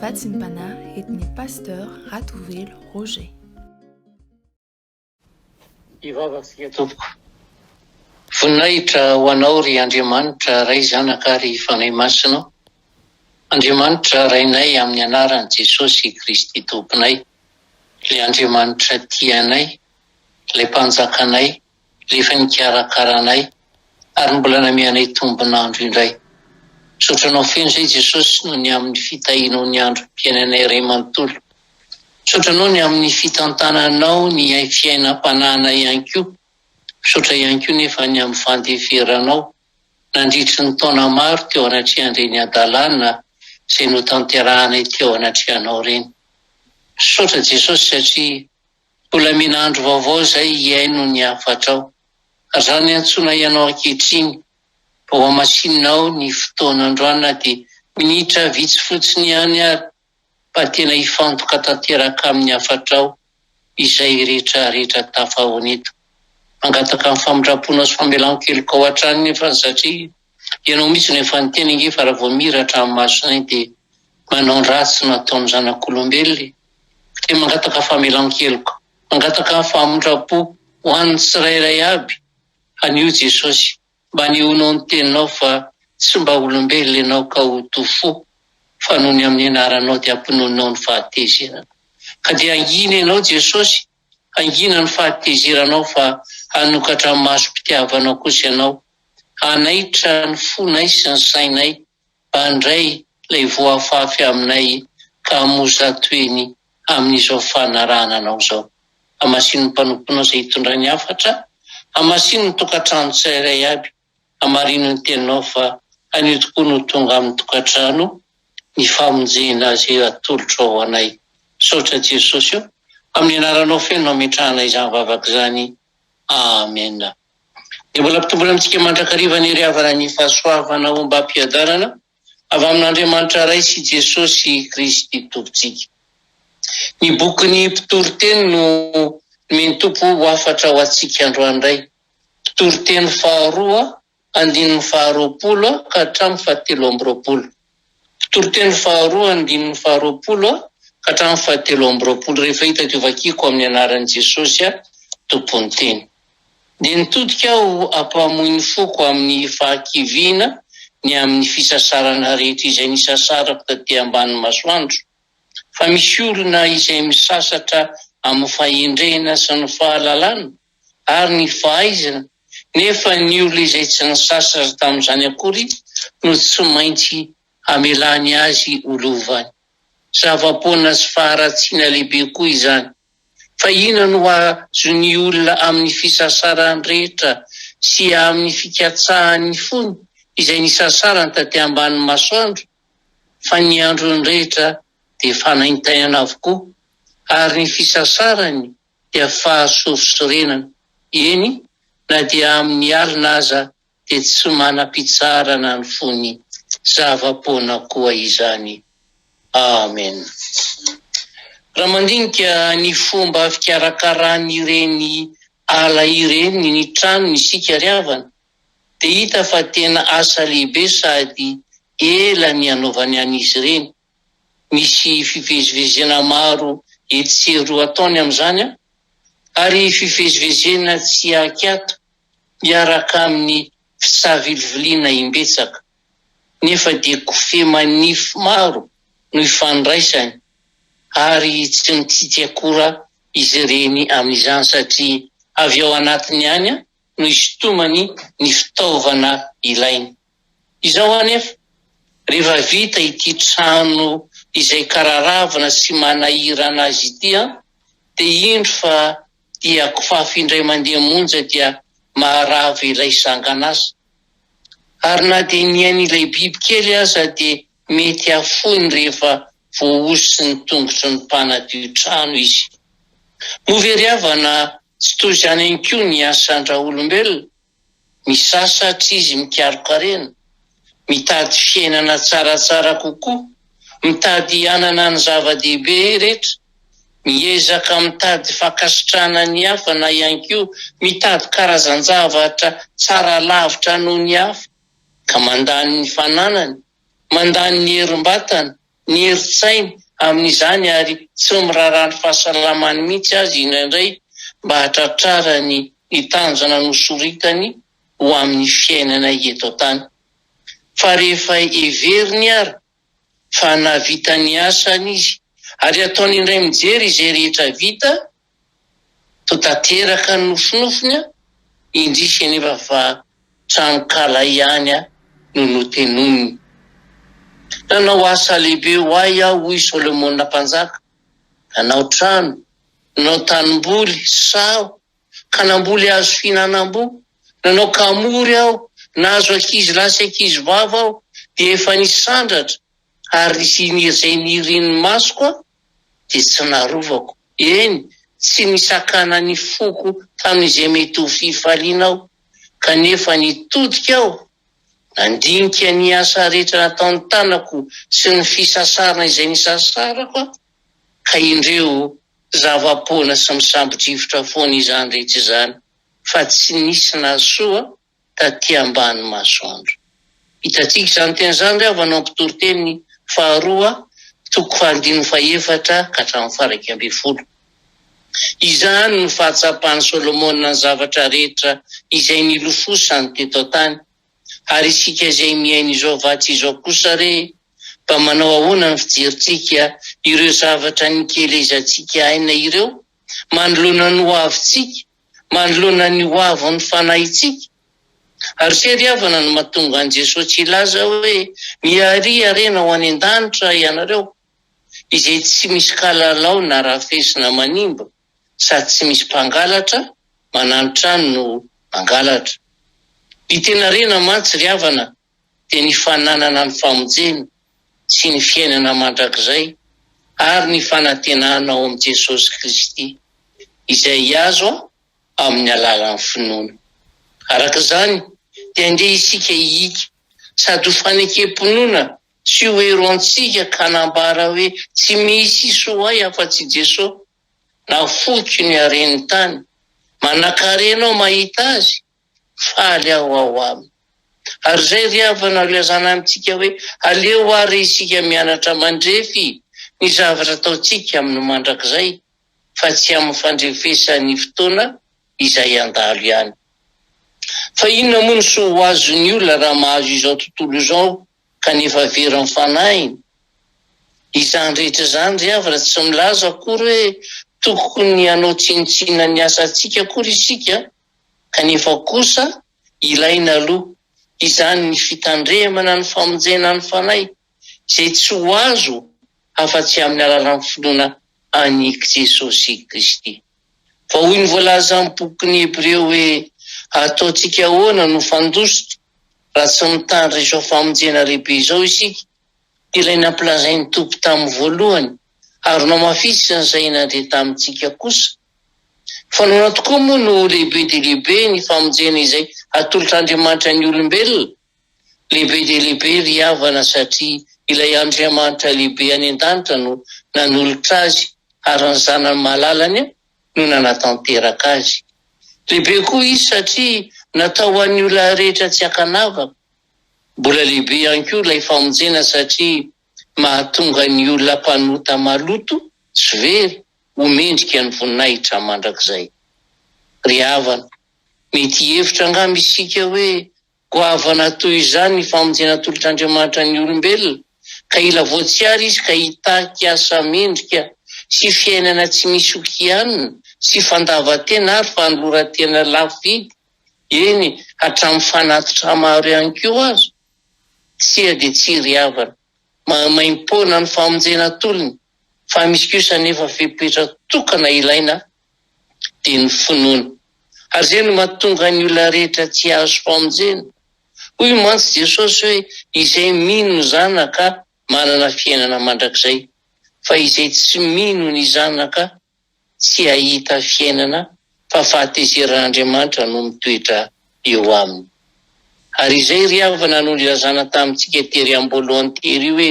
Vatsimpana etny pasteur Ratovelo Roger. Ivavasika tompoko. Voninahitra ho anao ry Andriamanitra ray zanaka ry fanahy masinao. Andriamanitra rainay amin'ny anaran'i Jesosy Kristy tomponay. Ilay Andriamanitra tianay, ilay mpanjakanay, ilay efa nikarakaranay, ary mbola namianay tombonandro indray. Sotranao feno izay Jesosy no ny amin'ny fitahinao ny androm-piainanay iray manontolo. Sotranao ny amin'ny fitantananao ny fiainam-panahana ihany koa. Sotra ihany koa nefa ny amin'ny fandeferanao nandritry ny taona maro teo anatrehan'ireny adalàna izay notanterahanay teo anatrehanao ireny. Sotra Jesosy satria mbola minandro vaovao izay iaino ny hafatrao. Ary izany antsoina ianao ankehitriny vao amasinao ny fotoan'androana dia minitra vitsy fotsiny ihany ary mba tena hifantoka tanteraka amin'ny hafatrao izay rehetrarehetra tafahoneto. Mangataka amin'ny famindraponao sy famelan-keloka ao an-trano nefa satria ianao mihitsy no efa niteny ange fa raha vao miratra amin'ny masonay dia manao ny ratsy nataon'ny zanak'olombelona. Dia mangataka famelan-keloka, mangataka famindrapo ho an'ny tsirairay aby. Anio Jesosy, mba neonao ny teninao fa tsy mba olombelona ianao ka ho tofo, fa noho ny amin'ny anaranao dia ampinoninao ny fahatezerana. Ka dia angina ianao Jesosy, angina ny fahatezeranao fa hanokatra ny masom-pitiavanao kosa ianao, hanaitra ny fonay sy ny sainay, mba handray ilay voafafy aminay ka hamoza toeny amin'izao fanarahananao izao. Hamasino ny mpanomponao izay hitondra ny hafatra, hamasino ny tokantrano tsirairay aby, hamarino ny teninao fa anio tokoa no tonga amin'ny tokantrano ny famonjena izay atolotra ao anay. Saotra Jesosy io, amin'ny anaranao feno no ametrahana izany vavaka izany. Amen. Dia mbola mpitombola amintsika mandrakariva ny ry-havana ny fahasoavana ombam-piadanana avy amin'Andriamanitra ray sy Jesosy Kristy tompontsika. Ny bokin'ny mpitoriteny no meny tompo ho afatra ho antsika androany iray. Mpitoriteny faharoa, andininy faharoapolo ka hatramin'ny fahatelo amby roapolo. Mpitoriteny faharoa, andininy faharoapolo ka hatramin'ny fahatelo amby roapolo. Rehefa hita teo vakiko amin'ny anaran'i Jesosy tompony teny. Dia nitodika aho hampamoy ny foko amin'ny fahakiviana ny amin'ny fisasarana rehetra izay nisasarako taty ambanin'ny masoandro. Fa misy olona izay misasatra amin'ny fahendrena sy ny fahalalana ary ny fahaizana, nefa ny olona izay tsy nisasatra tamin'izany akory no tsy maintsy hamelany azy olovany. Zava-poana sy faharatsiana lehibe koa izany. Fa ina no azo ny olona amin'ny fisasarany rehetra sy amin'ny fikatsahan'ny fony izay nisasarany taty ambanin'ny masoandro, fa ny androny rehetra dia fanaintainana avokoa, ary ny fisasarany dia fahasofosorenana. Eny, na dia amin'ny alina aza dia tsy manam-pitsarana ny fony zava-poana koa izany. Amen. Raha mandinika ny fomba fikarakarany ireny ala ireny ny trano isika ry-havana, dia hita fa tena asa lehibe sady ela ny anaovany an'izy ireny. Misy fivezivezena maro etsy roa ataony amin'izany, ary fivezivezena tsy akiato miaraka amin'ny fisaviliviliana imbetsaka. Nefa dia kofe manify maro no ifandraisany, ary tsy mitity akora izy ireny amin'izany satria avy ao anatiny ihany no isintomany ny fitaovana ilainy. Izao anefa, rehefa vita ity trano izay kararavina sy manahirana azy ity, dia indro fa dia kofafy indray mandeha monja dia maharava ilay sangan'asa. Ary na dia niaina ilay bibikely aza dia mety afoiny rehefa voaosy ny tongotry ny mpanadio trano izy. Moa ry-havana, tsy toy izany ihany koa ny asandra olombelona. Misasatra izy mikarokarena, mitady fiainana tsaratsara kokoa, mitady hanana ny zava-dehibe rehetra, miezaka mitady fankasitrana ny hafa na ihany koa mitady karazan-javatra tsara lavitra noho ny hafa, ka mandany ny fananany, mandany ny herim-batana, ny heritsainy amin'izany ary tsy mirarany fahasalamany mihitsy azy indraindray mba hatratrara ny tanjona nosoritany ho amin'ny fiainana eto tany. Fa rehefa everiny ary fa navita ny asany izy ary ataony indray mijery izay rehetra vita, to tanteraka ny nofinofiny indrisy nefa fa tranokala ihany no notenoniny. Nanao asa lehibe ho ahy aho hoy Solomona mpanjaka. Nanao trano, nanao tanimboly, sao, ka namboly hazo fihinanam-bo, nanao kamory aho, nahazo ankizy lahy sy ankizy vavy aho, dia efa nisandratra ary izay niriny masoko dia tsy narovako. Eny, tsy nisakana ny foko tamin'izay mety ho fifaliana aho, kanefa nitodika aho, nandinika ny asa rehetra nataon'ny tanako sy ny fisasarana izay nisasarako, ka indreo zava-poana sy misambodrivotra foana izany rehetra izany, fa tsy nisy nahasoa taty ambany masoandro. Hitantsika izany teny izany ry avana ampitoroteny faharoa, toko 5:4 ka hatramin'ny 11. Izany no fahatsapan'ny Solomona ny zavatra rehetra izay nilofosany teto tany. Ary isika izay miaina izao vatsy izao kosa re, mba manao ahoana ny fijerintsika ireo zavatra nikelezantsika aina ireo, manoloana ny hoavintsika, manoloana ny hoavin'ny fanahitsika. Ary sery havana no mahatonga an' Jesosy ilaza hoe miaria rena ho any an-danitra ianareo, izay tsy misy kalalao na rafesina manimba, sady tsy misy mpangalatra, mananitra any no mangalatra. Ny tena rena mantsy ry havana dia ny fananana ny famonjena sy ny fiainana mandrakizay ary ny fanantenana ao amin'i Jesosy Kristy, izay azo amin'ny alalan'ny finoana. Araka izany dia andeha isika hihika sady ho fanekem-pinoana sy ho heroantsika ka hanambara hoe tsy misy soay afa-tsy Jesosy, na foky ny haren'ny tany, manan-karena aho mahita azy, faly aho ao aminy. Ary izay ry havana ilazana amintsika hoe aleo ary isika mianatra mandrefy ny zavatra ataontsika amin'ny mandrakizay, fa tsy amin'ny fandrefesan'ny fotoana izay andalo ihany. Fa inona moa ny soa ho azon'ny olona raha mahazo izao tontolo izao kanefa very amin'ny fanahiny? Izany rehetra izany ry havana tsy milaza akory hoe tokony hanao tsinitsina ny asantsika akory isika, kanefa kosa ilaina aloha izany ny fitandremana ny famonjena ny fanahy, izay tsy ho azo afa-tsy amin'ny alalan'ny finoana an'i Jesosy Kristy. Fa hoy ny voalaza amin'ny bokin'ny Hebreo hoe ataontsika ahoana no fandositra raha tsy mitandra izao famonjena lehibe izao isika, dia ilay nampilazain'ny Tompo tamin'ny voalohany ary namafisina izay nandeha tamintsika kosa. Fa noana tokoa moa no lehibe dia lehibe ny famonjena izay atolotr'Andriamanitra ny olombelona. Lehibe dia lehibe ry havana satria ilay Andriamanitra lehibe any an-danitra no nanolotra azy ary ny zanany mahalalany no nanatanteraka azy. Lehibe koa izy satria natao an'ny olona rehetra tsy hakanavaka. Mbola lehibe ihany koa ilay famonjena satria mahatonga ny olona mpanota maloto sy very ho mendrika ny voninahitra mandrakizay. Ry havana, mety hevitra angamba isika hoe goavana toy izany ny famonjena atolotr'Andriamanitra ny olombelona, ka ila voatsiary izy ka hitaky asa mendrika sy fiainana tsy misy okianina sy fandavan-tena ary fanoloran-tena lafo vidy, eny hatramin'ny fanatitra maro ihany koa azo. Tsia dia tsy ry havana, maimpoana ny famonjena tolony, fa misy kosa nefa fepetra tokana ilaina dia ny finoana. Ary izay no mahatonga ny olona rehetra tsy azo famonjena. Hoy mantsy Jesosy hoe izay mino ny zanaka manana fiainana mandrakizay, fa izay tsy mino ny zanaka tsy ahita fiainana, fa fahatezeran'Andriamanitra no mitoetra eo aminy. Ary izay ry havana no nilazana tamintsika tery am-boalohany tery hoe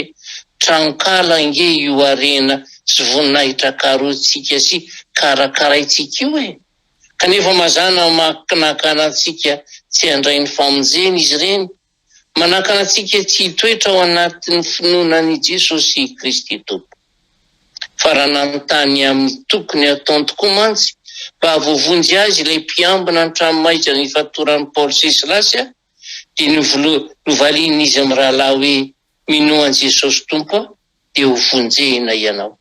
tranokala nge io harena sy voninahitra karotsika sy karakaraitsika io e. Kanefa mazana makinakana antsika tsy handray ny famonjena izy ireny, manakana antsika tsy hitoetra ao anatin'ny finoanan'i Jesosy Kristy Tompo. Fa raha nanontany amin'ny tokony ataony tokoa mantsy mba havovonjy azy ilay mpiambina ny tranomaiza ny fatoran'ny Paoly sy Silasy dia novalian'izy amin'ny rahalahy hoe minoan Jesosy Tompo dia hovonjena ianao.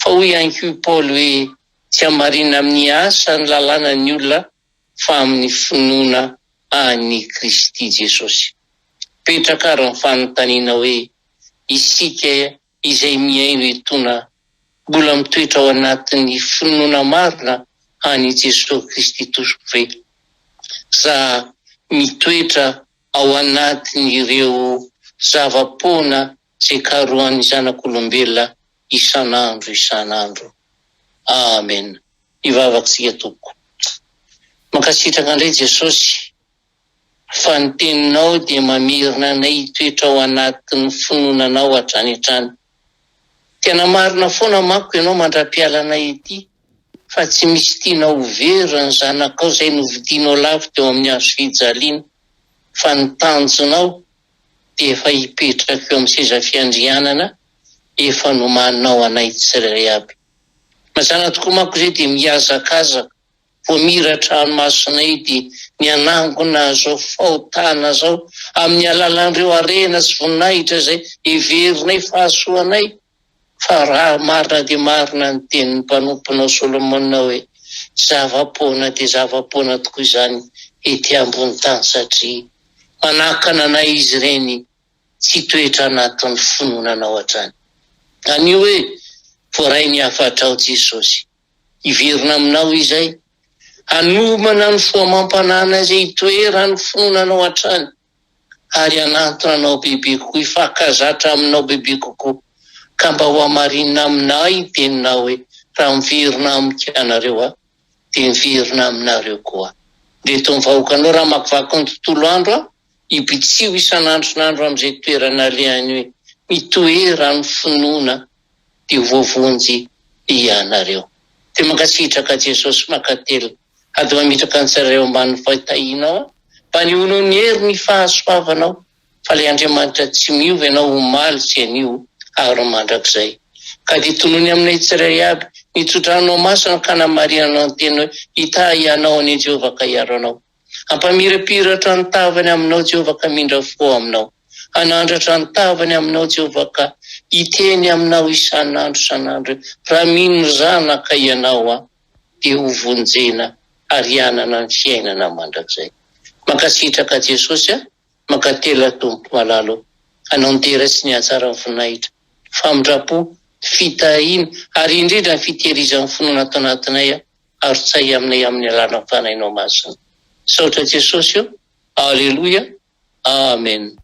Fa hoy ihany koa Paoly hoe tsy hamarina amin'ny asa ny lalàna ny olona fa amin'ny finoana any Kristy Jesosy. Petraka ary ny fanontaniana hoe isika izay miaino etona mbola mitoetra ao anatin'ny finoana marina any Jesosy Kristy Tompo ve? Sa mitoetra ao anatin'ireo zava-poana izay karohan'ny zanak'olombelona isan'andro. Amen. Ivavakitsika tompoko. Mankasitraka indray Jesosy fa ny teninao dia mamirina anay hitoetra ao anatin'ny finoananao hatrany. Tena marina foana manko ianao mandra-piala anay ety, fa tsy misy tianao very ny zanakao izay novidianao lafo teo amin'ny hazo fijaliana, fa ny tanjonao dia efa hipetraka eo amin'ny seza fiandrianana, efa nomanao anay tsirairay aby. Mazana tokoa manko izay dia mihazakazaka, voamiratra masonay dia ny anangona zao fahotana zao amin'ny alalan'ireo arena sy voninahitra izay heverinay fahasoanay. Fa raha marina dia marina ny tenin'ny mpanomponao Solomona hoe zava-poana dia zava-poana tokoa izany ety ambony tany, satria manakana anay izy ireny tsy toetra anatin'ny finoananao hatrany. Anio hoe voaray ny hafatrao Jesosy, hiverina aminao izay, hanomana ny foamampanana izay hitoera ny finoananao hatrany, ary hanantona anao bebe kokoa, hifankazatra aminao bebe kokoa, ka mba ho hamarinina aminay teninao hoe raha miverina amika anareo dia miverina aminareo koa. Dia toa mivahoakanao raha makivaky ny tontolo andro hibitsiho isan'andro amin'izay toerana alehany hoe mitoera ny finoana dia voavonjy ianareo. Dia mankasitraka Jesosy makatelo ady mametraka ny tsirairay ambany fahitahinao mba nihonao ny hery ny fahasoavanao, fa ilay Andriamanitra tsy miova ianao omaly sy anio ary mandrakizay. Ka dia tonony aminay tsirairay aby nitsotranao masona ka namarinanao ny tena hoe hita ianao any Jehovah ka hiaro anao. Hampamirapiratra ny tavany aminao Jehovah ka mindra fo aminao. Hanandratra ny tavany aminao Jehovah ka hiteny aminao isan'andro. Raha mino zanaka ianao dia hovonjena ary hanana ny fiainana mandrakizay. Mankasitraka Jesosy mankatela Tompo malalo hanao ny tera sy ny hatsara ny voninahitra, famindrapo, fitahiana ary indrindra ny fitehirizan'ny finoana ato anatinay ary tsay aminay amin'ny alàna fanahinao masina. Saotra Jesosy io. Aleluia. Amen.